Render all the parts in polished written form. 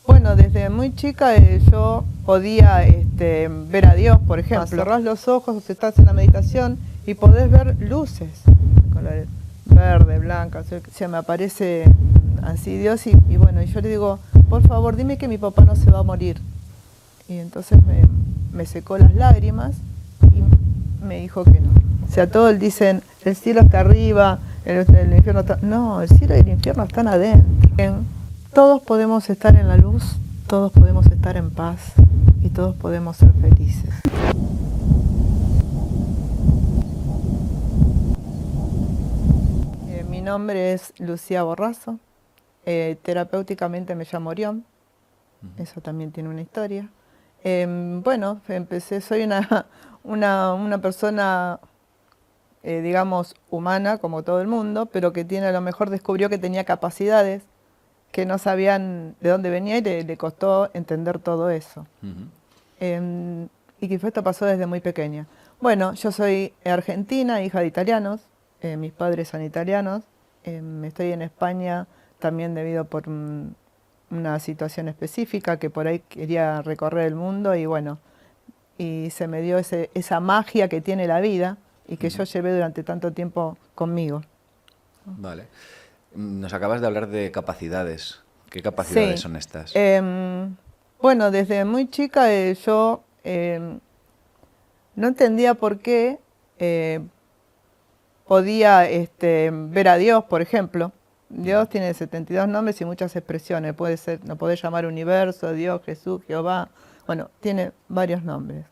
Bueno, desde muy chica yo podía ver a Dios, por ejemplo. Cerrás los ojos, estás en la meditación y podés ver luces, colores verde, blanca, se me aparece así Dios y bueno, y yo le digo, por favor, dime que mi papá no se va a morir. Y entonces me secó las lágrimas y me dijo que no. O sea, todos dicen, el cielo está arriba, el infierno está... No, el cielo y el infierno están adentro. Todos podemos estar en la luz, todos podemos estar en paz y todos podemos ser felices. Mi nombre es Lucía Borrazo, terapéuticamente me llamo Orión, eso también tiene una historia. Bueno, soy una persona, digamos, humana como todo el mundo, pero que a lo mejor descubrió que tenía capacidades que no sabían de dónde venía y le costó entender todo eso. Y que esto pasó desde muy pequeña. Bueno, yo soy argentina, hija de italianos, mis padres son italianos, estoy en España también debido por una situación específica que por ahí quería recorrer el mundo y bueno, y se me dio esa magia que tiene la vida y que yo llevé durante tanto tiempo conmigo. Vale. Nos acabas de hablar de capacidades. ¿Qué capacidades son estas? Bueno, desde muy chica yo no entendía por qué podía ver a Dios, por ejemplo. Dios tiene 72 nombres y muchas expresiones. Lo podés llamar universo, Dios, Jesús, Jehová. Bueno, tiene varios nombres.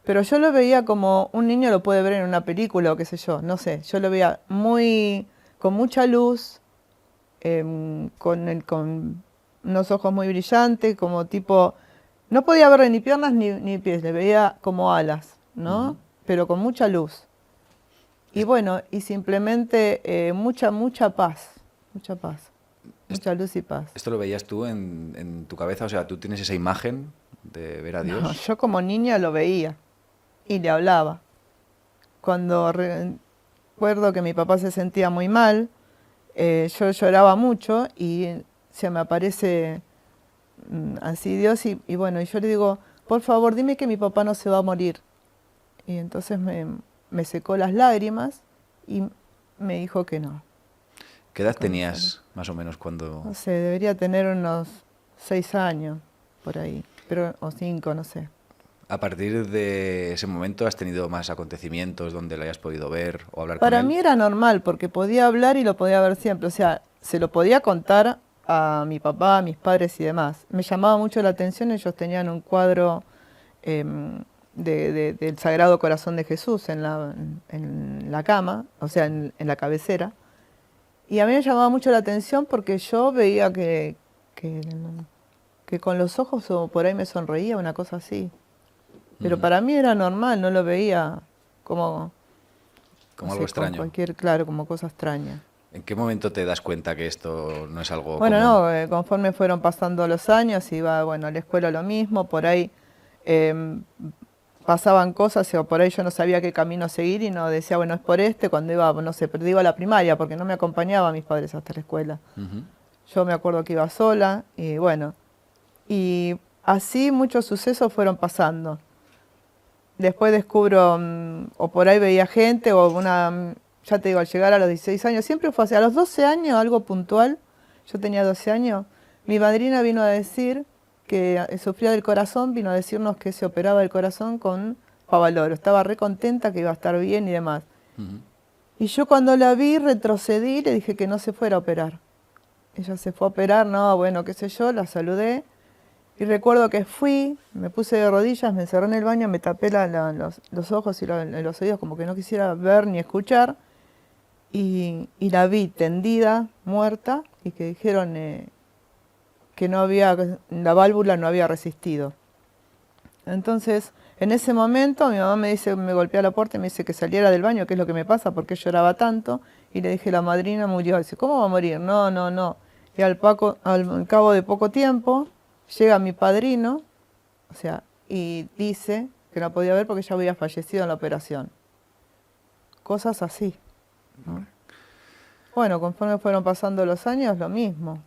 Pero yo lo veía como un niño lo puede ver en una película o qué sé yo, no sé. Yo lo veía con mucha luz, con unos ojos muy brillantes, como tipo... No podía ver ni piernas ni pies, le veía como alas, ¿no? Pero con mucha luz. Y bueno, y simplemente mucha paz, mucha luz y paz. ¿Esto lo veías tú en tu cabeza? O sea, ¿tú tienes esa imagen de ver a Dios? No, yo como niña lo veía y le hablaba. Cuando recuerdo que mi papá se sentía muy mal, yo lloraba mucho y se me aparece así Dios y bueno, y yo le digo, por favor, dime que mi papá no se va a morir. Y entonces me secó las lágrimas y me dijo que no. ¿Qué edad tenías más o menos cuando...? No sé, debería tener unos 6 años por ahí, o 5, no sé. ¿A partir de ese momento has tenido más acontecimientos donde lo hayas podido ver o hablar con él? Para mí era normal porque podía hablar y lo podía ver siempre, o sea, se lo podía contar a mi papá, a mis padres y demás. Me llamaba mucho la atención, ellos tenían un cuadro del Sagrado Corazón de Jesús en la cama, o sea, en la cabecera. Y a mí me llamaba mucho la atención porque yo veía que con los ojos o por ahí me sonreía, una cosa así. Pero para mí era normal, no lo veía como algo extraño. Claro, como cosa extraña. ¿En qué momento te das cuenta que esto no es algo Bueno, común? no, conforme fueron pasando los años, iba, bueno, a la escuela lo mismo, por ahí pasaban cosas, o por ahí yo no sabía qué camino seguir y no decía, bueno, es por cuando iba, no sé, iba a la primaria, porque no me acompañaban mis padres hasta la escuela. Yo me acuerdo que iba sola, y bueno, y así muchos sucesos fueron pasando. Después descubro, o por ahí veía gente, ya te digo, al llegar a los 16 años, siempre fue así, a los 12 años, algo puntual, yo tenía 12 años, mi madrina vino a decir que sufría del corazón, vino a decirnos que se operaba el corazón con Favaloro, estaba re contenta, que iba a estar bien y demás. Y yo cuando la vi, retrocedí y le dije que no se fuera a operar. Ella se fue a operar, no, bueno, qué sé yo, la saludé. Y recuerdo que fui, me puse de rodillas, me encerré en el baño, me tapé los ojos y los oídos como que no quisiera ver ni escuchar. Y la vi tendida, muerta, y que dijeron que la válvula no había resistido. Entonces, en ese momento mi mamá me golpea la puerta y me dice que saliera del baño, qué es lo que me pasa, por qué lloraba tanto. Y le dije, la madrina murió. Dice, ¿cómo va a morir? No, no, no. Y al cabo de poco tiempo, llega mi padrino, o sea, y dice que no podía ver porque ya había fallecido en la operación. Cosas así, ¿no? Bueno, conforme fueron pasando los años, lo mismo.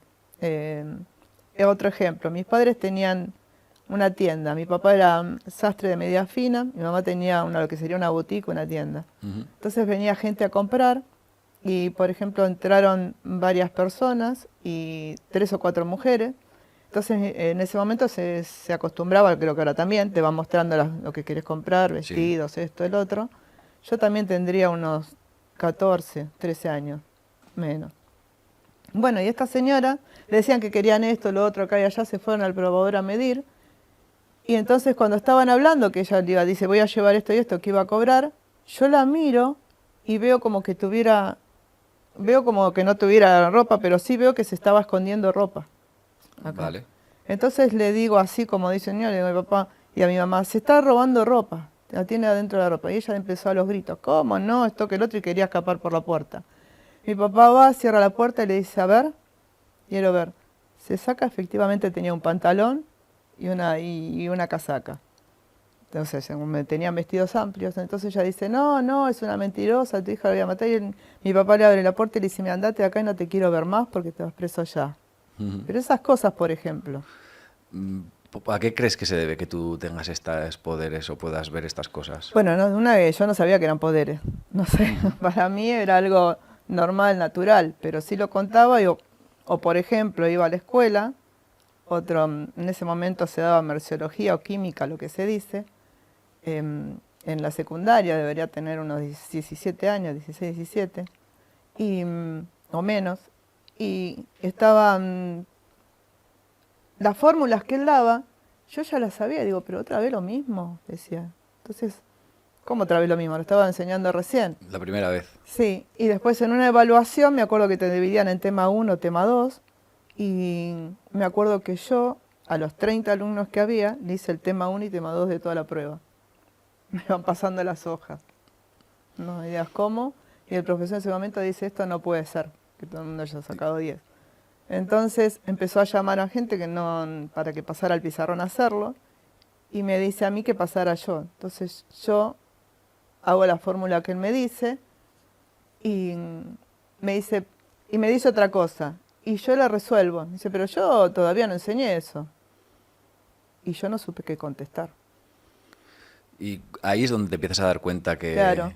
otro ejemplo, mis padres tenían una tienda. Mi papá era sastre de media fina, mi mamá tenía lo que sería una boutique, una tienda. Entonces venía gente a comprar y, por ejemplo, entraron varias personas y 3 o 4 mujeres. Entonces, en ese momento se acostumbraba, creo que ahora también, te van mostrando lo que querés comprar, vestidos, sí, esto, el otro. Yo también tendría unos 14, 13 años, menos. Bueno, y esta señora, le decían que querían esto, lo otro, acá y allá, se fueron al probador a medir. Y entonces cuando estaban hablando, que ella dice, voy a llevar esto y esto que iba a cobrar, yo la miro y veo como que no tuviera ropa, pero sí veo que se estaba escondiendo ropa. Acá. Vale. Entonces le digo así como dice el señor, le digo a mi papá y a mi mamá, se está robando ropa, la tiene adentro de la ropa. Y ella empezó a los gritos, ¿cómo no? Esto que el otro, y quería escapar por la puerta. Mi papá va, cierra la puerta y le dice, a ver, quiero ver. Se saca, efectivamente tenía un pantalón y una casaca. Entonces, tenían vestidos amplios. Entonces ella dice, no, es una mentirosa, tu hija la voy a matar. Y mi papá le abre la puerta y le dice, andate de acá y no te quiero ver más porque te vas preso ya. Pero esas cosas, por ejemplo. ¿A qué crees que se debe que tú tengas estos poderes o puedas ver estas cosas? Bueno, yo no sabía que eran poderes. No sé, para mí era algo normal, natural, pero sí lo contaba o por ejemplo, iba a la escuela, en ese momento se daba merciología o química, lo que se dice, en la secundaria, debería tener unos 17 años, 16, 17, o menos, y estaban las fórmulas que él daba, yo ya las sabía, digo, pero otra vez lo mismo, decía. Entonces, ¿cómo otra vez lo mismo? Lo estaba enseñando recién. La primera vez. Sí, y después en una evaluación me acuerdo que te dividían en tema 1, tema 2, y me acuerdo que yo, a los 30 alumnos que había, le hice el tema 1 y tema 2 de toda la prueba. Me van pasando las hojas. No me digas cómo, y el profesor en ese momento dice, esto no puede ser, que todo el mundo haya sacado 10. Entonces empezó a llamar a gente para que pasara al pizarrón a hacerlo, y me dice a mí que pasara yo. Entonces yo hago la fórmula que él me dice, y me dice otra cosa, y yo la resuelvo. Me dice, pero yo todavía no enseñé eso. Y yo no supe qué contestar. Y ahí es donde te empiezas a dar cuenta que, claro,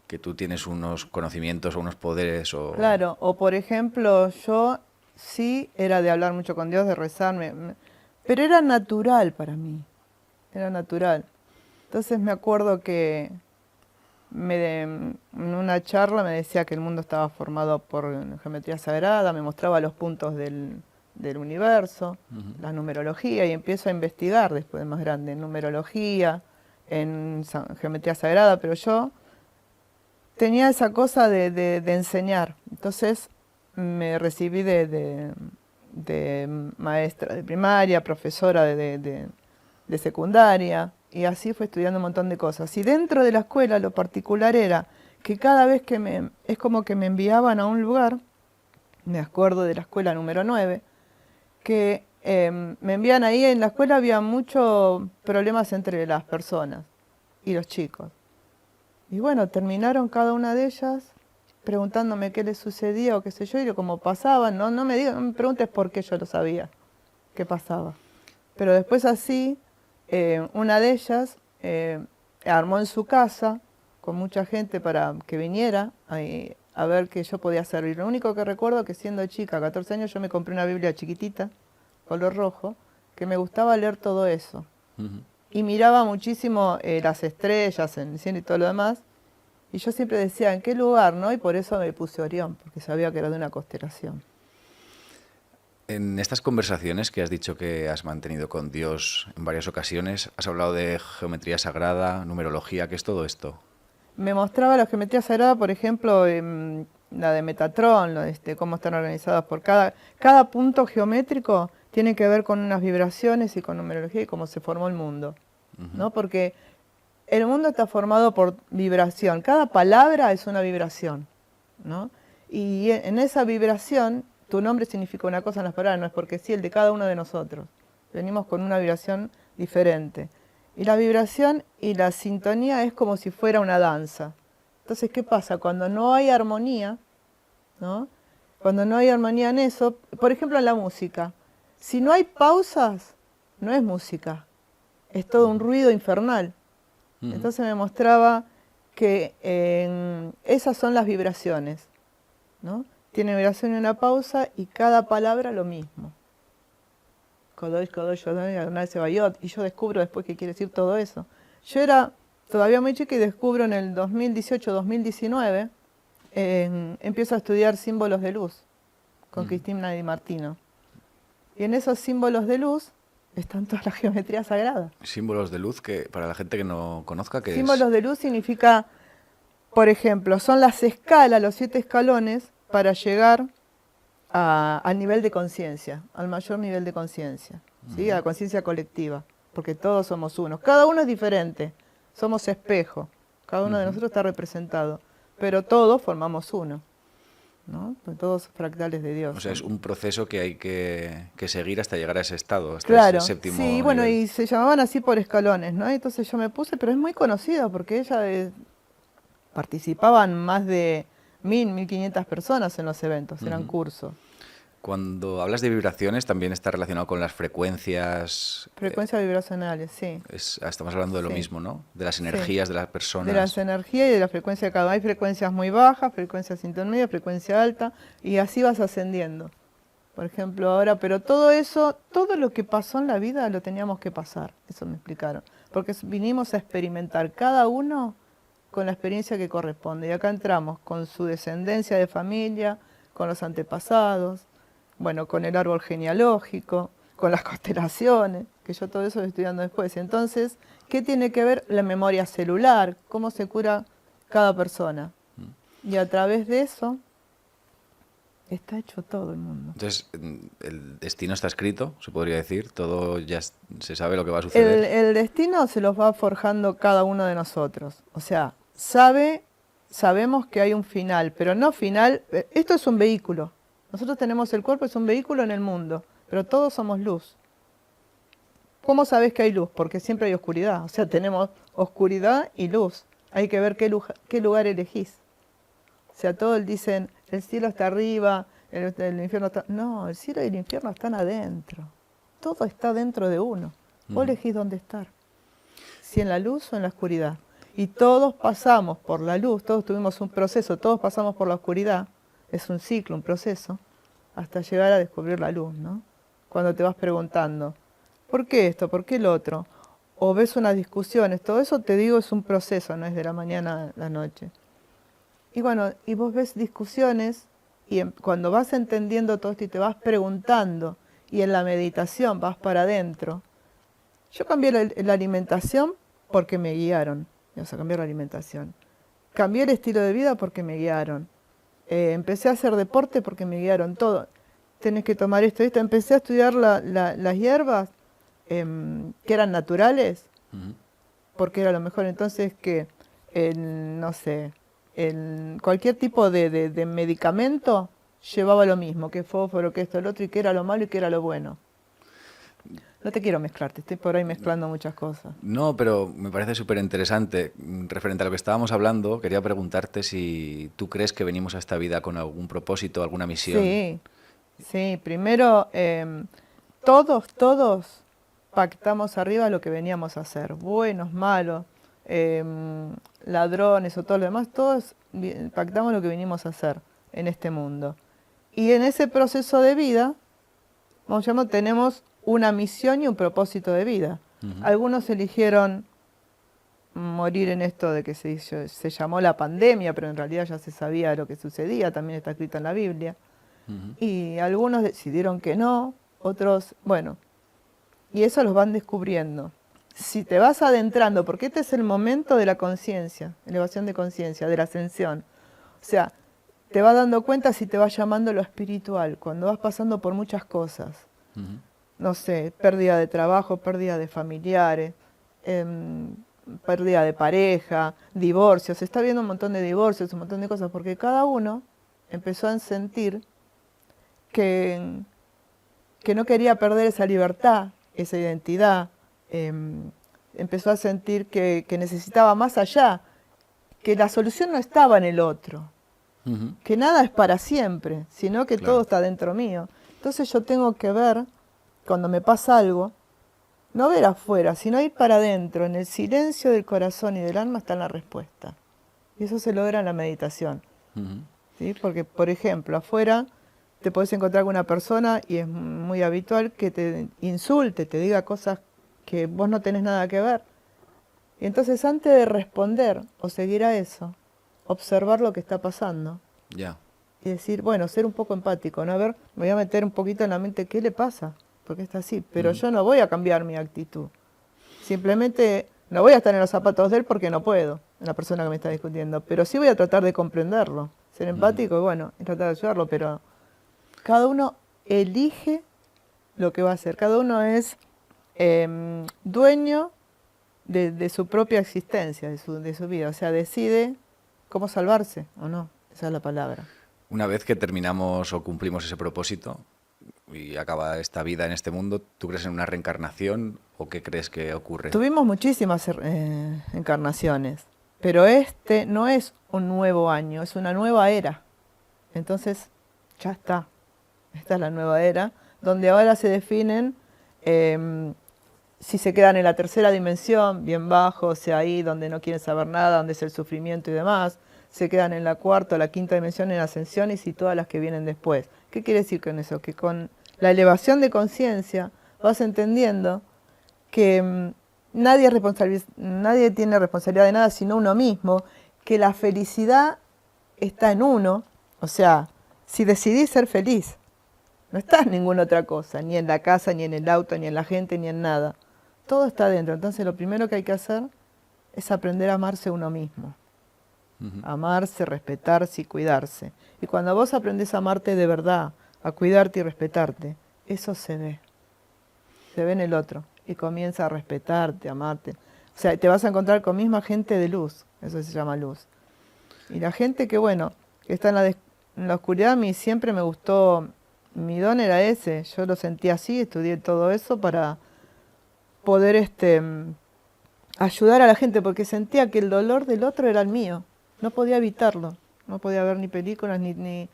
que tú tienes unos conocimientos o unos poderes. Claro, o por ejemplo, yo sí era de hablar mucho con Dios, de rezar, pero era natural para mí, era natural. Entonces me acuerdo que en una charla me decía que el mundo estaba formado por geometría sagrada, me mostraba los puntos del universo, la numerología, y empiezo a investigar después de más grande, en numerología, en geometría sagrada, pero yo tenía esa cosa de enseñar. Entonces me recibí de maestra de primaria, profesora de secundaria, y así fue estudiando un montón de cosas. Y dentro de la escuela lo particular era que cada vez que es como que me enviaban a un lugar, me acuerdo de la escuela número 9, que me envían ahí. En la escuela había muchos problemas entre las personas y los chicos. Y bueno, terminaron cada una de ellas preguntándome qué les sucedía o qué sé yo, y como pasaban, no me preguntes por qué yo lo sabía, qué pasaba. Pero después así, una de ellas armó en su casa con mucha gente para que viniera a ver qué yo podía servir. Lo único que recuerdo es que siendo chica, 14 años, yo me compré una Biblia chiquitita, color rojo, que me gustaba leer todo eso. Y miraba muchísimo las estrellas en el cielo y todo lo demás. Y yo siempre decía, ¿en qué lugar? ¿No? Y por eso me puse Orión, porque sabía que era de una constelación. En estas conversaciones que has dicho que has mantenido con Dios en varias ocasiones, has hablado de geometría sagrada, numerología. ¿Qué es todo esto? Me mostraba la geometría sagrada, por ejemplo, la de Metatron, cómo están organizadas por cada punto geométrico tiene que ver con unas vibraciones y con numerología y cómo se formó el mundo, ¿no? Porque el mundo está formado por vibración. Cada palabra es una vibración, ¿no? Y en esa vibración, tu nombre significa una cosa en las palabras, no es porque sí, el de cada uno de nosotros. Venimos con una vibración diferente. Y la vibración y la sintonía es como si fuera una danza. Entonces, ¿qué pasa? Cuando no hay armonía, ¿no? Cuando no hay armonía en eso, por ejemplo en la música, Si no hay pausas, no es música, es todo un ruido infernal. Entonces me mostraba que esas son las vibraciones, ¿no? Tiene vibración y una pausa y cada palabra lo mismo. Kodosh, Kodosh, Adonai Sebayot, y yo descubro después qué quiere decir todo eso. Yo era todavía muy chica y descubro en el 2018-2019, empiezo a estudiar símbolos de luz con Cristina Di Martino. Y en esos símbolos de luz están todas las geometrías sagradas. Símbolos de luz, que para la gente que no conozca, ¿qué es? Símbolos de luz significa, por ejemplo, son las escalas, los 7 escalones para llegar al nivel de conciencia, al mayor nivel de conciencia, ¿sí? A la conciencia colectiva, porque todos somos uno. Cada uno es diferente, somos espejo, cada uno de nosotros está representado, pero todos formamos uno, ¿no? Pues todos fractales de Dios. O sea, es un proceso que hay que seguir hasta llegar a ese estado, hasta Claro, ese séptimo sí, bueno, nivel. y se llamaban así por escalones, ¿no? Entonces yo me puse, pero es muy conocida porque ella participaban más de 1.500 personas en los eventos, eran cursos. Cuando hablas de vibraciones, también está relacionado con las frecuencias. Frecuencias vibracionales, sí. Estamos hablando de lo Sí. mismo, ¿no? De las energías de las personas. De las energías y de la frecuencia de cada uno. Hay frecuencias muy bajas, frecuencias intermedias, frecuencia alta, y así vas ascendiendo. Por ejemplo, ahora, pero todo eso, todo lo que pasó en la vida lo teníamos que pasar, eso me explicaron. Porque vinimos a experimentar cada uno con la experiencia que corresponde. Y acá entramos con su descendencia de familia, con los antepasados, bueno, con el árbol genealógico, con las constelaciones, que yo todo eso lo estoy estudiando después. Entonces, ¿qué tiene que ver la memoria celular? ¿Cómo se cura cada persona? Y a través de eso está hecho todo el mundo. Entonces, el destino está escrito, se podría decir, todo ya se sabe lo que va a suceder. El destino se los va forjando cada uno de nosotros. O sea, sabemos que hay un final, pero no final, esto es un vehículo. Nosotros tenemos el cuerpo, es un vehículo en el mundo, pero todos somos luz. ¿Cómo sabes que hay luz? Porque siempre hay oscuridad. O sea, tenemos oscuridad y luz. Hay que ver qué lugar elegís. O sea, todos dicen, el cielo está arriba, el infierno está... No, el cielo y el infierno están adentro. Todo está dentro de uno. Vos elegís dónde estar. Si en la luz o en la oscuridad. Y todos pasamos por la luz, todos tuvimos un proceso, todos pasamos por la oscuridad. Es un ciclo, un proceso, hasta llegar a descubrir la luz, ¿no? Cuando te vas preguntando, ¿por qué esto? ¿Por qué lo otro? O ves unas discusiones, todo eso te digo es un proceso, no es de la mañana a la noche. Y bueno, y vos ves discusiones y cuando vas entendiendo todo esto y te vas preguntando y en la meditación vas para adentro. Yo cambié la alimentación porque me guiaron, vamos a cambiar la alimentación. Cambié el estilo de vida porque me guiaron. Empecé a hacer deporte porque me guiaron todo. Tenés que tomar esto, esto. Empecé a estudiar las hierbas que eran naturales, porque era lo mejor. Entonces que, no sé, cualquier tipo de medicamento llevaba lo mismo, que fósforo, que esto, el otro, y que era lo malo y que era lo bueno. No te quiero mezclar, te estoy por ahí mezclando muchas cosas. No, pero me parece súper interesante. Referente a lo que estábamos hablando, quería preguntarte si tú crees que venimos a esta vida con algún propósito, alguna misión. Sí. Primero, todos pactamos arriba lo que veníamos a hacer. Buenos, malos, ladrones o todo lo demás, todos pactamos lo que venimos a hacer en este mundo. Y en ese proceso de vida, vamos a llamar, tenemos una misión y un propósito de vida. Algunos eligieron morir en esto de que se llamó la pandemia, pero en realidad ya se sabía lo que sucedía, también está escrito en la Biblia. Y algunos decidieron que no, otros, bueno, y eso los van descubriendo. Si te vas adentrando, porque este es el momento de la conciencia, elevación de conciencia, de la ascensión. O sea, te vas dando cuenta si te vas llamando lo espiritual, cuando vas pasando por muchas cosas. No sé, pérdida de trabajo, pérdida de familiares, pérdida de pareja, divorcios. Se está viendo un montón de divorcios, un montón de cosas, porque cada uno empezó a sentir que no quería perder esa libertad, esa identidad. Empezó a sentir que necesitaba más allá, que la solución no estaba en el otro, que nada es para siempre, sino que todo está dentro mío. Entonces yo tengo que ver cuando me pasa algo, no ver afuera, sino ir para adentro. En el silencio del corazón y del alma está la respuesta. Y eso se logra en la meditación. Ujú. ¿Sí? Porque, por ejemplo, afuera te podés encontrar con una persona y es muy habitual que te insulte, te diga cosas que vos no tenés nada que ver. Y entonces antes de responder o seguir a eso, observar lo que está pasando Ya. y decir, bueno, ser un poco empático, ¿no? A ver, me voy a meter un poquito en la mente, ¿qué le pasa? Porque está así, pero yo no voy a cambiar mi actitud. Simplemente no voy a estar en los zapatos de él porque no puedo, en la persona que me está discutiendo, pero sí voy a tratar de comprenderlo, ser empático y bueno, y tratar de ayudarlo, pero cada uno elige lo que va a hacer, cada uno es dueño de su propia existencia, de su vida, o sea, decide cómo salvarse o no, esa es la palabra. Una vez que terminamos o cumplimos ese propósito y acaba esta vida en este mundo, ¿tú crees en una reencarnación o qué crees que ocurre? Tuvimos muchísimas encarnaciones, pero este no es un nuevo año, es una nueva era. Entonces, ya está. Esta es la nueva era, donde ahora se definen si se quedan en la tercera dimensión, bien bajo, o sea, ahí donde no quieren saber nada, donde es el sufrimiento y demás. Se quedan en la cuarta o la quinta dimensión en ascensiones y todas las que vienen después. ¿Qué quiere decir con eso? Que con la elevación de conciencia vas entendiendo que nadie tiene responsabilidad de nada sino uno mismo, que la felicidad está en uno, o sea, si decidís ser feliz, no está en ninguna otra cosa, ni en la casa, ni en el auto, ni en la gente, ni en nada. Todo está dentro. Entonces lo primero que hay que hacer es aprender a amarse uno mismo. Amarse, respetarse y cuidarse. Y cuando vos aprendés a amarte de verdad, a cuidarte y respetarte, eso se ve. Se ve en el otro. Y comienza a respetarte, a amarte. O sea, te vas a encontrar con misma gente de luz. Eso se llama luz. Y la gente que, bueno, que está en la oscuridad, a mí siempre me gustó, mi don era ese. Yo lo sentí así, estudié todo eso para poder ayudar a la gente, porque sentía que el dolor del otro era el mío. No podía evitarlo. No podía ver ni películas, ni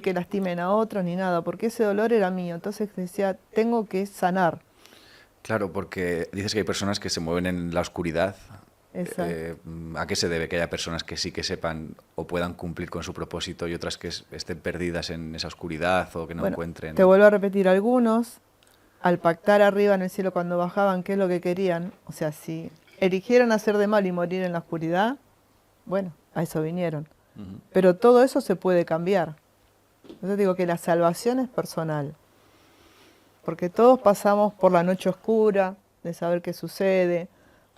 que lastimen a otros, ni nada, porque ese dolor era mío. Entonces decía, tengo que sanar. Claro, porque dices que hay personas que se mueven en la oscuridad. Exacto. ¿A qué se debe que haya personas que sí que sepan o puedan cumplir con su propósito y otras que estén perdidas en esa oscuridad o que no Bueno, encuentren? te vuelvo a repetir, algunos, al pactar arriba en el cielo cuando bajaban, qué es lo que querían, o sea, si eligieron hacer de mal y morir en la oscuridad, bueno, a eso vinieron. Pero todo eso se puede cambiar. Yo digo que la salvación es personal. Porque todos pasamos por la noche oscura, de saber qué sucede.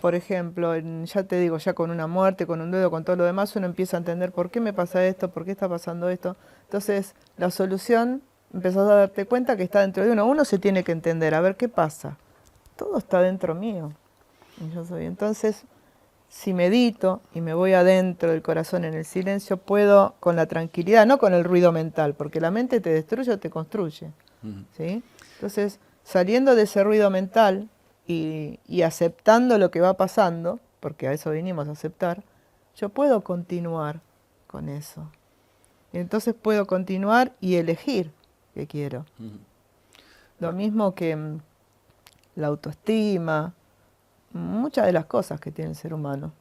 Por ejemplo, ya te digo, ya con una muerte, con un duelo, con todo lo demás, uno empieza a entender por qué me pasa esto, por qué está pasando esto. Entonces, la solución, empezás a darte cuenta que está dentro de uno. Uno se tiene que entender, a ver qué pasa. Todo está dentro mío. Y yo soy. Entonces, si medito y me voy adentro del corazón en el silencio, puedo con la tranquilidad, no con el ruido mental, porque la mente te destruye o te construye. ¿Sí? Entonces, saliendo de ese ruido mental y aceptando lo que va pasando, porque a eso vinimos a aceptar, yo puedo continuar con eso. Y entonces puedo continuar y elegir qué quiero. Lo mismo que la autoestima, muchas de las cosas que tiene el ser humano.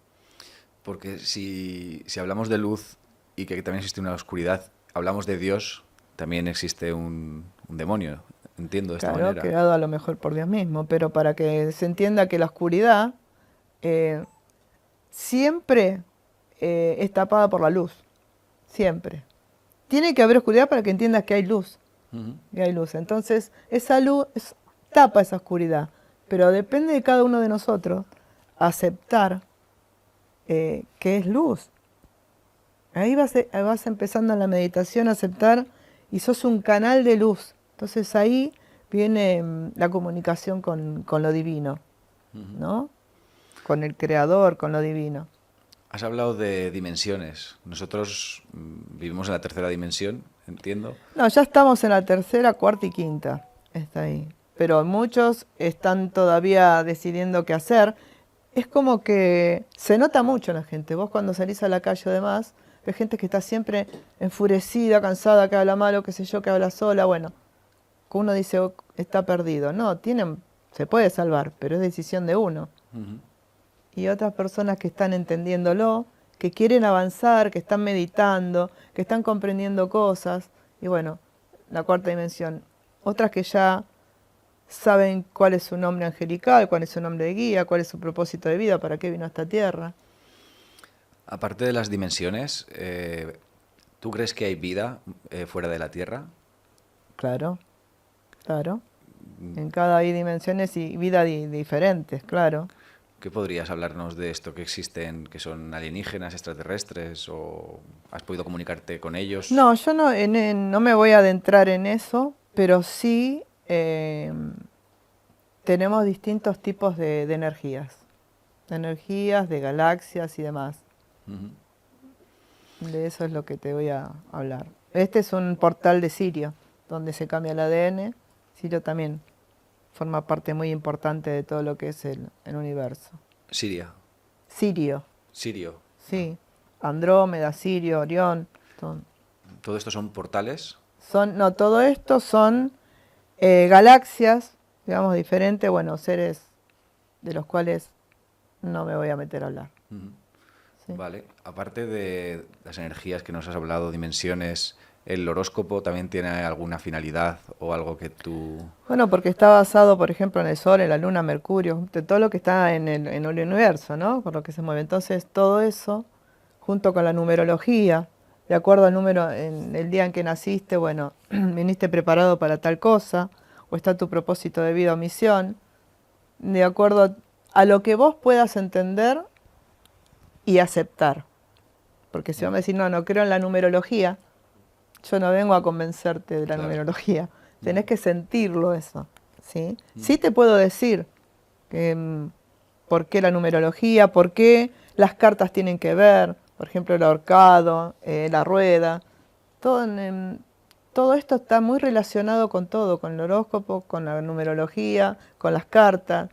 Porque si hablamos de luz y que también existe una oscuridad, hablamos de Dios, también existe un demonio, entiendo de esta Claro, manera. creado a lo mejor por Dios mismo, pero para que se entienda que la oscuridad siempre es tapada por la luz, siempre. Tiene que haber oscuridad para que entiendas que hay luz, que hay luz. Entonces, esa luz tapa esa oscuridad, pero depende de cada uno de nosotros aceptar que es luz. Ahí vas empezando en la meditación a aceptar y sos un canal de luz. Entonces ahí viene la comunicación con lo divino, ¿no? Con el creador, con lo divino. Has hablado de dimensiones. Nosotros vivimos en la tercera dimensión, entiendo. No, ya estamos en la tercera, cuarta y quinta. Está ahí. Pero muchos están todavía decidiendo qué hacer. Es como que se nota mucho en la gente. Vos cuando salís a la calle o demás, ves gente que está siempre enfurecida, cansada, que habla malo, qué sé yo, que habla sola. Bueno, uno dice, "Oh, está perdido". No, se puede salvar, pero es decisión de uno. Ujú. Y otras personas que están entendiéndolo, que quieren avanzar, que están meditando, que están comprendiendo cosas. Y bueno, la cuarta dimensión. Otras que ya saben cuál es su nombre angelical, cuál es su nombre de guía, cuál es su propósito de vida, para qué vino a esta tierra. Aparte de las dimensiones, ¿tú crees que hay vida fuera de la Tierra? Claro, claro. En cada hay dimensiones y vida diferentes, claro. ¿Qué podrías hablarnos de esto que existen, que son alienígenas, extraterrestres, o has podido comunicarte con ellos? No, yo no, no me voy a adentrar en eso, pero sí tenemos distintos tipos de energías, de galaxias y demás. Ujú. De eso es lo que te voy a hablar. Este es un portal de Sirio, donde se cambia el ADN. Sirio también forma parte muy importante de todo lo que es el universo. Siria, Sirio, Sirio. sí. Andrómeda, Sirio, Orión. ¿Todo esto son portales? No, todo esto son galaxias, digamos, diferentes, bueno, seres de los cuales no me voy a meter a hablar. Ujú. Sí. Vale. Aparte de las energías que nos has hablado, dimensiones, ¿el horóscopo también tiene alguna finalidad o algo que tú... Bueno, porque está basado, por ejemplo, en el Sol, en la Luna, Mercurio, de todo lo que está en el universo, ¿no? Por lo que se mueve. Entonces, todo eso, junto con la numerología, de acuerdo al número, en el día en que naciste, bueno, viniste preparado para tal cosa, o está tu propósito de vida o misión, de acuerdo a lo que vos puedas entender y aceptar. Porque si vos me decís, no, no creo en la numerología, yo no vengo a convencerte de la Claro. numerología. Tenés que sentirlo eso, ¿sí? Sí te puedo decir que, por qué la numerología, por qué las cartas tienen que ver, por ejemplo, el ahorcado, la rueda. Todo esto está muy relacionado con todo, con el horóscopo, con la numerología, con las cartas,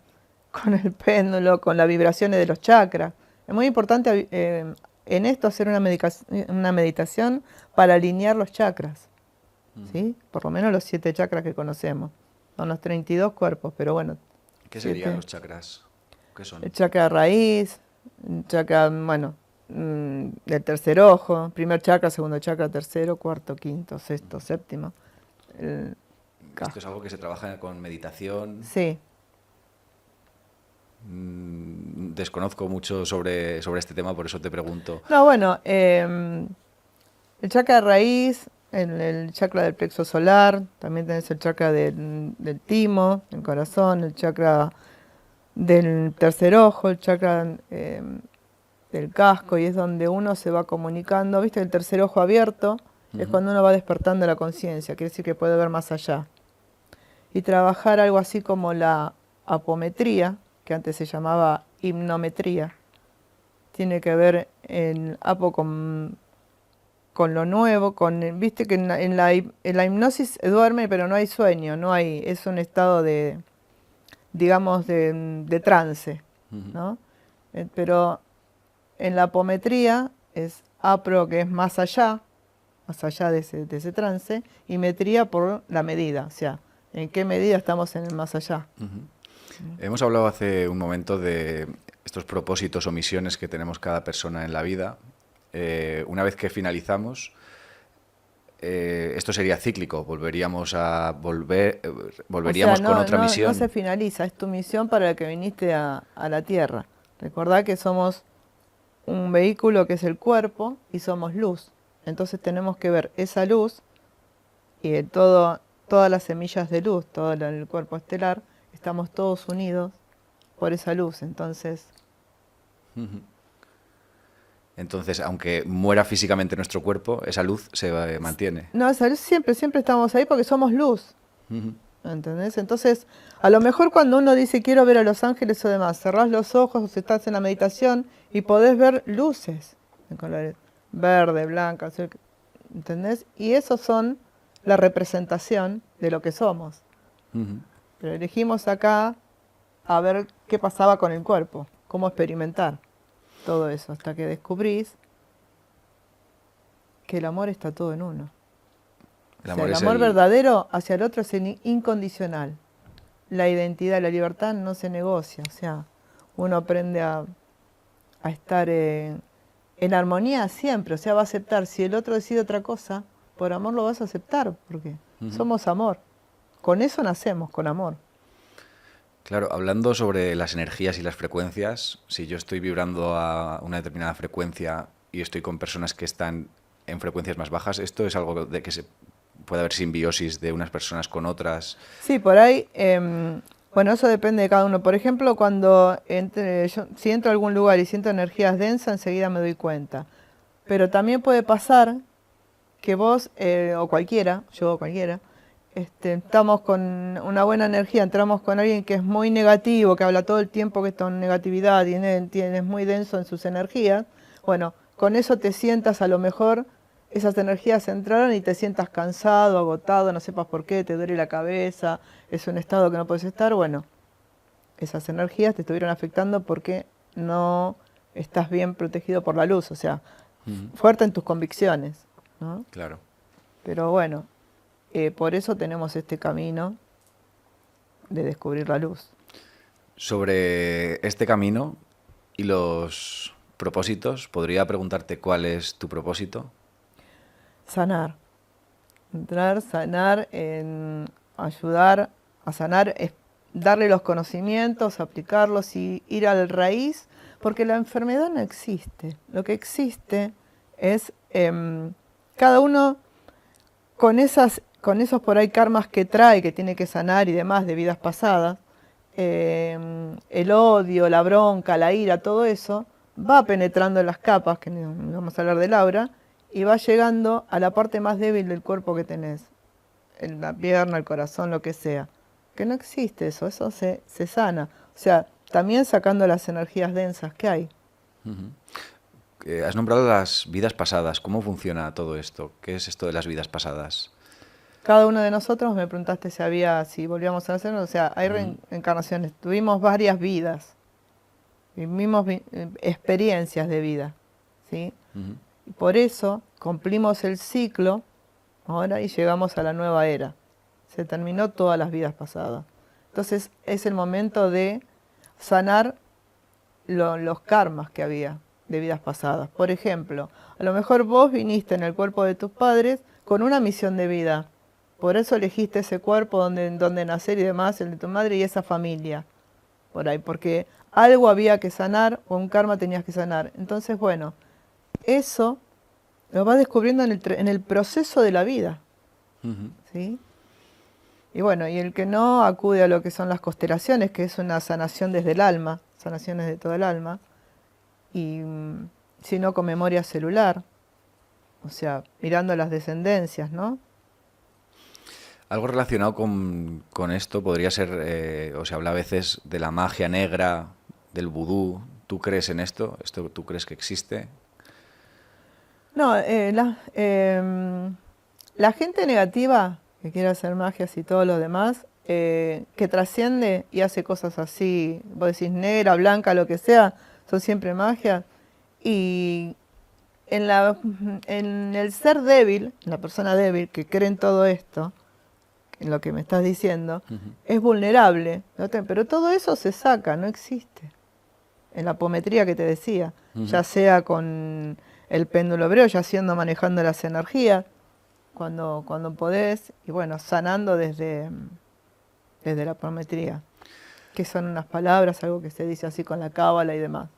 con el péndulo, con las vibraciones de los chakras. Es muy importante en esto hacer una meditación para alinear los chakras, ¿sí? Por lo menos los 7 chakras que conocemos. Son los 32 cuerpos, pero bueno. ¿Qué serían 7. los chakras? ¿Qué son? El chakra raíz, el chakra, bueno, del tercer ojo, primer chakra, segundo chakra, tercero, cuarto, quinto, sexto, séptimo. El Esto es algo que se trabaja con meditación. Sí. Desconozco mucho sobre este tema, por eso te pregunto. No, bueno, el chakra raíz, el chakra del plexo solar, también tenés el chakra del timo, el corazón, el chakra del tercer ojo, el chakra del casco, y es donde uno se va comunicando. ¿Viste? El tercer ojo abierto es cuando uno va despertando la conciencia, quiere decir que puede ver más allá. Y trabajar algo así como la apometría, que antes se llamaba hipnometría, tiene que ver el apo con lo nuevo, viste que en la hipnosis duerme pero no hay sueño, es un estado de, digamos, de trance, ¿no? Pero en la apometría es apro, que es más allá de ese trance, y metría por la medida, o sea, en qué medida estamos en el más allá. Hemos hablado hace un momento de estos propósitos o misiones que tenemos cada persona en la vida. Una vez que finalizamos, esto sería cíclico, volveríamos O sea, con otra misión. no se finaliza, es tu misión para la que viniste a la Tierra. Recordá que somos un vehículo que es el cuerpo y somos luz. Entonces tenemos que ver esa luz y todas las semillas de luz, todo el cuerpo estelar, estamos todos unidos por esa luz. Entonces, Entonces, aunque muera físicamente nuestro cuerpo, esa luz se mantiene. no, esa luz siempre estamos ahí porque somos luz. ¿Entendés? Entonces, a lo mejor cuando uno dice quiero ver a los ángeles o demás, cerrás los ojos o estás en la meditación y podés ver luces en colores verde, blanca, azul, ¿entendés? Y esos son la representación de lo que somos. Pero elegimos acá a ver qué pasaba con el cuerpo, cómo experimentar todo eso, hasta que descubrís que el amor está todo en uno. O sea, el amor verdadero hacia el otro es incondicional. La identidad, la libertad no se negocia. O sea, uno aprende a estar en armonía siempre. O sea, va a aceptar. Si el otro decide otra cosa, por amor lo vas a aceptar, porque somos amor. Con eso nacemos, con amor. Claro, hablando sobre las energías y las frecuencias, si yo estoy vibrando a una determinada frecuencia y estoy con personas que están en frecuencias más bajas, ¿esto es algo de que se puede haber simbiosis de unas personas con otras? Sí, por ahí, bueno, eso depende de cada uno. Por ejemplo, cuando si entro a algún lugar y siento energías densas, enseguida me doy cuenta. Pero también puede pasar que vos, o cualquiera, yo o cualquiera, estamos con una buena energía, entramos con alguien que es muy negativo, que habla todo el tiempo que está en negatividad, es muy denso en sus energías. Bueno, con eso te sientas, a lo mejor esas energías entraron y te sientas cansado, agotado, no sepas por qué, te duele la cabeza, es un estado que no puedes estar. Bueno, esas energías te estuvieron afectando porque no estás bien protegido por la luz, o sea, fuerte en tus convicciones, ¿no? Claro. Pero bueno, por eso tenemos este camino de descubrir la luz. Sobre este camino y los propósitos, ¿podría preguntarte cuál es tu propósito? Sanar. Entrar, sanar, en ayudar a sanar, es darle los conocimientos, aplicarlos y ir a la raíz, porque la enfermedad no existe. Lo que existe es cada uno con esos por ahí karmas que trae, que tiene que sanar y demás de vidas pasadas, el odio, la bronca, la ira, todo eso, va penetrando en las capas, que no vamos a hablar de Laura, y va llegando a la parte más débil del cuerpo que tenés, en la pierna, el corazón, lo que sea. Que no existe eso se sana. O sea, también sacando las energías densas que hay. Has nombrado las vidas pasadas. ¿Cómo funciona todo esto? ¿Qué es esto de las vidas pasadas? Cada uno de nosotros, me preguntaste si volvíamos a nacer, o sea, hay reencarnaciones. Tuvimos varias vidas, vivimos experiencias de vida, ¿sí? Y por eso cumplimos el ciclo ahora y llegamos a la nueva era. Se terminó todas las vidas pasadas. Entonces es el momento de sanar los karmas que había de vidas pasadas. Por ejemplo, a lo mejor vos viniste en el cuerpo de tus padres con una misión de vida. Por eso elegiste ese cuerpo donde nacer y demás, el de tu madre y esa familia. Por ahí, porque algo había que sanar o un karma tenías que sanar. Entonces, bueno, eso lo vas descubriendo en el proceso de la vida. ¿Sí? Y bueno, y el que no acude a lo que son las constelaciones, que es una sanación desde el alma, sanaciones de todo el alma, y sino con memoria celular, o sea, mirando las descendencias, ¿no? Algo relacionado con esto podría ser, o se habla a veces de la magia negra, del vudú. ¿Tú crees en esto? ¿Tú crees que existe? No, la gente negativa que quiere hacer magias y todo lo demás, que trasciende y hace cosas así, vos decís negra, blanca, lo que sea, son siempre magias. Y en el ser débil, la persona débil que cree en todo esto, en lo que me estás diciendo, es vulnerable, ¿no? Pero todo eso se saca, no existe. En la apometría que te decía, ya sea con el péndulo hebreo, ya manejando las energías, cuando podés, y bueno, sanando desde la apometría, que son unas palabras, algo que se dice así con la cábala y demás.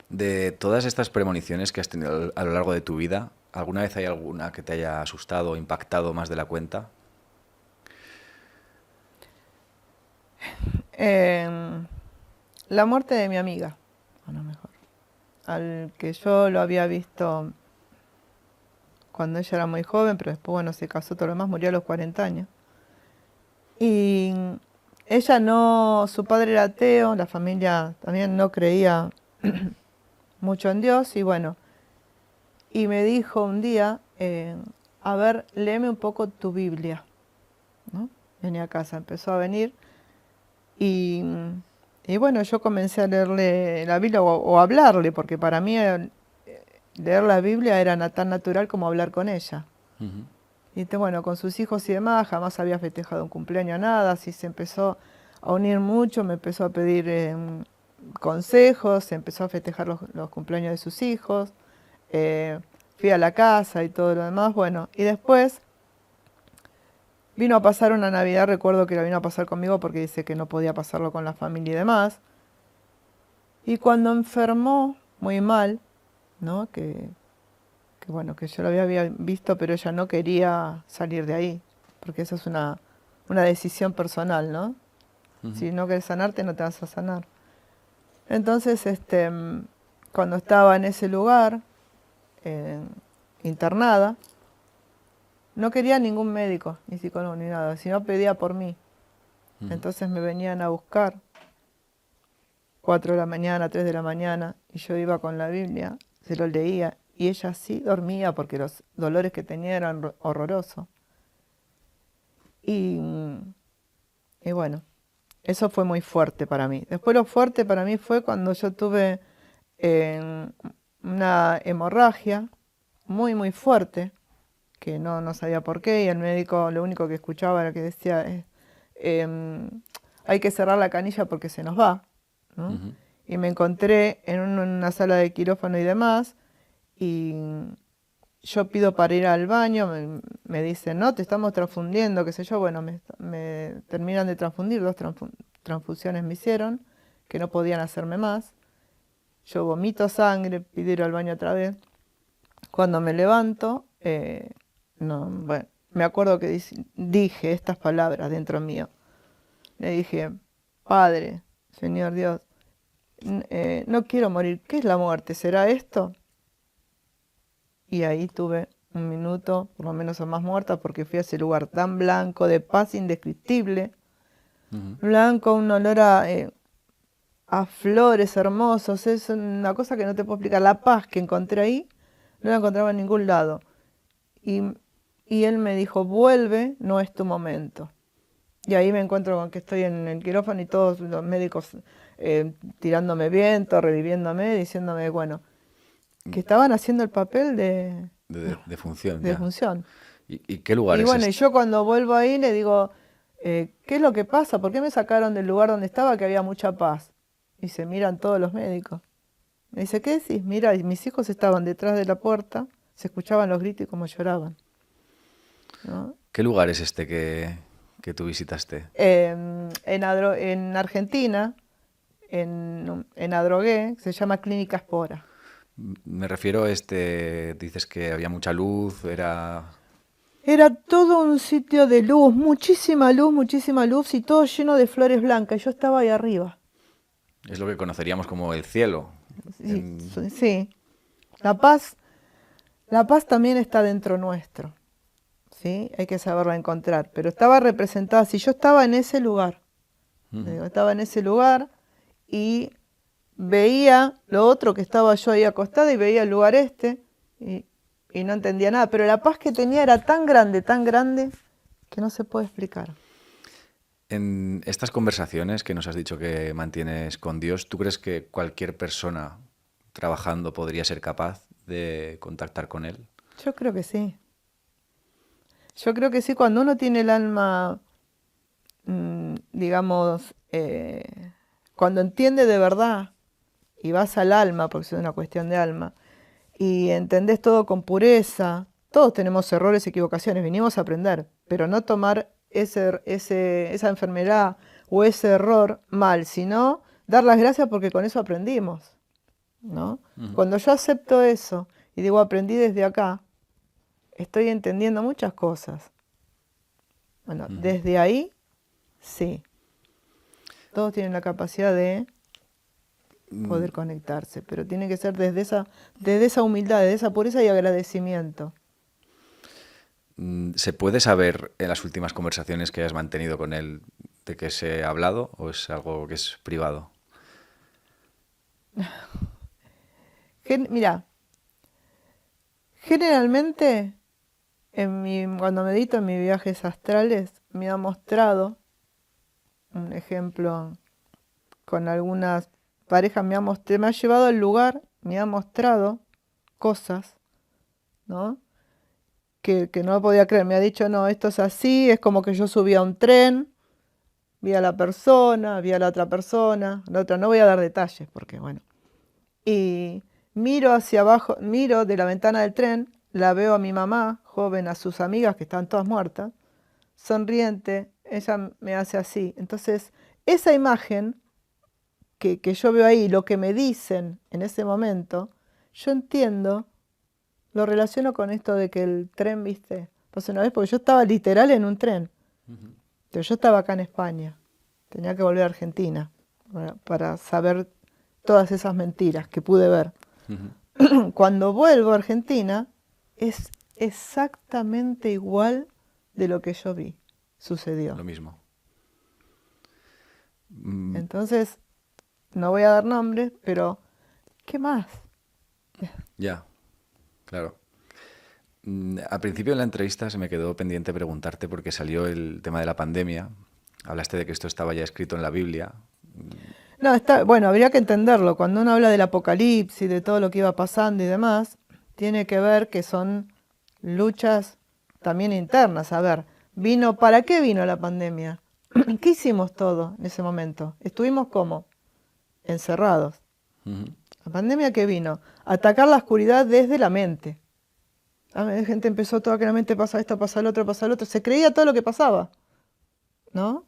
De todas estas premoniciones que has tenido a lo largo de tu vida, ¿alguna vez hay alguna que te haya asustado o impactado más de la cuenta? La muerte de mi amiga, a lo mejor, al que yo lo había visto cuando ella era muy joven, pero después, bueno, se casó, todo lo demás, murió a los 40 años. Y ella no, su padre era ateo, la familia también no creía mucho en Dios, y bueno, y me dijo un día, a ver, léeme un poco tu Biblia, ¿no? Venía a casa, empezó a venir, y bueno, yo comencé a leerle la Biblia o hablarle, porque para mí leer la Biblia era tan natural como hablar con ella. Y bueno, con sus hijos y demás, jamás había festejado un cumpleaños, nada, así se empezó a unir mucho, me empezó a pedir consejos, se empezó a festejar los cumpleaños de sus hijos, eh, fui a la casa y todo lo demás, bueno, y después vino a pasar una Navidad, recuerdo que la vino a pasar conmigo porque dice que no podía pasarlo con la familia y demás, y cuando enfermó muy mal, ¿no? Que bueno, que yo lo había visto, pero ella no quería salir de ahí, porque eso es una decisión personal, ¿no? Si no quieres sanarte, no te vas a sanar. Entonces, cuando estaba en ese lugar, eh, internada, no quería ningún médico, ni psicólogo, ni nada, sino pedía por mí. Entonces me venían a buscar, 4 de la mañana, 3 de la mañana, y yo iba con la Biblia, se lo leía, y ella sí dormía porque los dolores que tenía eran horrorosos. Y, y bueno, eso fue muy fuerte para mí. Después lo fuerte para mí fue cuando yo tuve una hemorragia muy, muy fuerte, que no sabía por qué, y el médico lo único que escuchaba era que decía, hay que cerrar la canilla porque se nos va, ¿no? Y me encontré en una sala de quirófano y demás, y yo pido para ir al baño, me dicen, no, te estamos transfundiendo, qué sé yo, bueno, me terminan de transfundir, 2 transfusiones me hicieron, que no podían hacerme más. Yo vomito sangre, pido ir al baño otra vez. Cuando me levanto, no, bueno, me acuerdo que dije estas palabras dentro mío. Le dije, Padre, Señor Dios, no quiero morir. ¿Qué es la muerte? ¿Será esto? Y ahí tuve un minuto, por lo menos o más muerta, porque fui a ese lugar tan blanco, de paz indescriptible. Blanco, un olor a flores hermosos, es una cosa que no te puedo explicar. La paz que encontré ahí, no la encontraba en ningún lado. Y, y él me dijo, vuelve, no es tu momento. Y ahí me encuentro con que estoy en el quirófano y todos los médicos tirándome viento, reviviéndome, diciéndome, bueno, que estaban haciendo el papel De función, de ya. función. ¿Y qué lugar Y es bueno, y este? yo cuando vuelvo ahí le digo, ¿qué es lo que pasa? ¿Por qué me sacaron del lugar donde estaba que había mucha paz? Y se miran todos los médicos. Me dice, ¿qué decís? Mira, y mis hijos estaban detrás de la puerta, se escuchaban los gritos y cómo lloraban, ¿no? ¿Qué lugar es este que tú visitaste? En Argentina, en Adrogué, se llama Clínica Espora. Me refiero a este, dices que había mucha luz, era... Era todo un sitio de muchísima luz y todo lleno de flores blancas. Yo estaba ahí arriba. Es lo que conoceríamos como el cielo. Sí, sí. La paz, la paz también está dentro nuestro, ¿sí? Hay que saberla encontrar. Pero estaba representada, si yo estaba en ese lugar, digo, estaba en ese lugar y veía lo otro que estaba yo ahí acostada y veía el lugar y, y no entendía nada. Pero la paz que tenía era tan grande, que no se puede explicar. En estas conversaciones que nos has dicho que mantienes con Dios, ¿tú crees que cualquier persona trabajando podría ser capaz de contactar con Él? Yo creo que sí. Yo creo que sí, cuando uno tiene el alma, digamos, cuando entiende de verdad y vas al alma, porque es una cuestión de alma, y entendés todo con pureza, todos tenemos errores, equivocaciones, vinimos a aprender, pero no tomar esa enfermedad o ese error mal, sino dar las gracias porque con eso aprendimos, ¿no? Cuando yo acepto eso y digo, aprendí desde acá, estoy entendiendo muchas cosas. Bueno, desde ahí, sí. Todos tienen la capacidad de poder conectarse, pero tiene que ser desde esa humildad, desde esa pureza y agradecimiento. ¿Se puede saber en las últimas conversaciones que hayas mantenido con Él de qué se ha hablado o es algo que es privado? Mira, generalmente cuando medito en mis viajes astrales me ha mostrado, un ejemplo, con algunas parejas me ha llevado al lugar, me ha mostrado cosas, ¿no? que no lo podía creer. Me ha dicho, no, esto es así, es como que yo subí a un tren, vi a la persona, vi a la otra persona, la otra, no voy a dar detalles porque, bueno. Y miro hacia abajo, miro de la ventana del tren, la veo a mi mamá, joven, a sus amigas que están todas muertas, sonriente, ella me hace así. Entonces, esa imagen que yo veo ahí, lo que me dicen en ese momento, yo entiendo, lo relaciono con esto de que el tren, viste, pasó una vez, porque yo estaba literal en un tren, pero yo estaba acá en España, tenía que volver a Argentina para saber todas esas mentiras que pude ver. Cuando vuelvo a Argentina, es exactamente igual de lo que yo vi, sucedió. Lo mismo. Entonces, no voy a dar nombres, pero ¿qué más? Ya, claro. Al principio de la entrevista se me quedó pendiente preguntarte porque salió el tema de la pandemia. Hablaste de que esto estaba ya escrito en la Biblia. No, bueno, habría que entenderlo. Cuando uno habla del apocalipsis, de todo lo que iba pasando y demás, tiene que ver que son luchas también internas. A ver, ¿para qué vino la pandemia? ¿Qué hicimos todo en ese momento? Estuvimos como encerrados. ¿La pandemia qué vino? Atacar la oscuridad desde la mente. La gente empezó toda que la mente pasa esto, pasa el otro, pasa el otro. Se creía todo lo que pasaba, ¿no?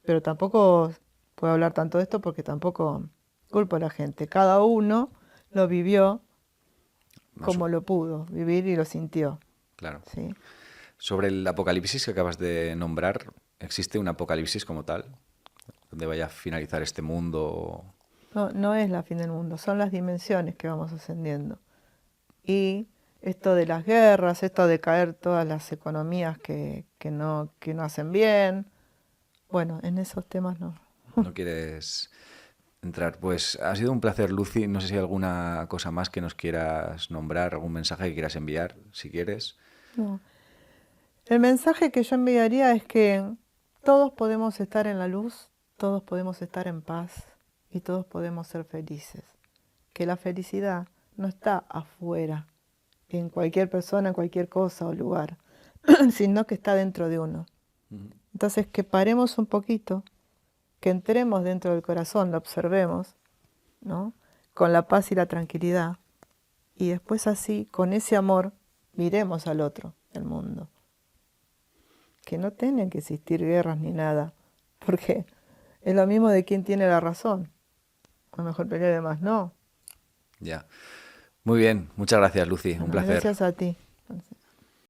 Pero tampoco puedo hablar tanto de esto porque tampoco culpo a la gente. Cada uno lo vivió como lo pudo vivir y lo sintió. Claro. ¿Sí? Sobre el apocalipsis que acabas de nombrar, ¿existe un apocalipsis como tal? Donde vaya a finalizar este mundo. No, no es la fin del mundo, son las dimensiones que vamos ascendiendo. Y esto de las guerras, esto de caer todas las economías que no hacen bien. Bueno, en esos temas no. No quieres entrar. Pues ha sido un placer, Lucy. No sé si hay alguna cosa más que nos quieras nombrar, algún mensaje que quieras enviar, si quieres. No. El mensaje que yo enviaría es que todos podemos estar en la luz, todos podemos estar en paz y todos podemos ser felices. Que la felicidad no está afuera, en cualquier persona, en cualquier cosa o lugar, sino que está dentro de uno. Entonces, que paremos un poquito, que entremos dentro del corazón, lo observemos, ¿no? Con la paz y la tranquilidad, y después así, con ese amor, miremos al otro, el mundo. Que no tienen que existir guerras ni nada, porque es lo mismo de quién tiene la razón. A lo mejor pelear de más, no. Ya. Muy bien, muchas gracias, Lucy. Un Bueno, placer. gracias a ti.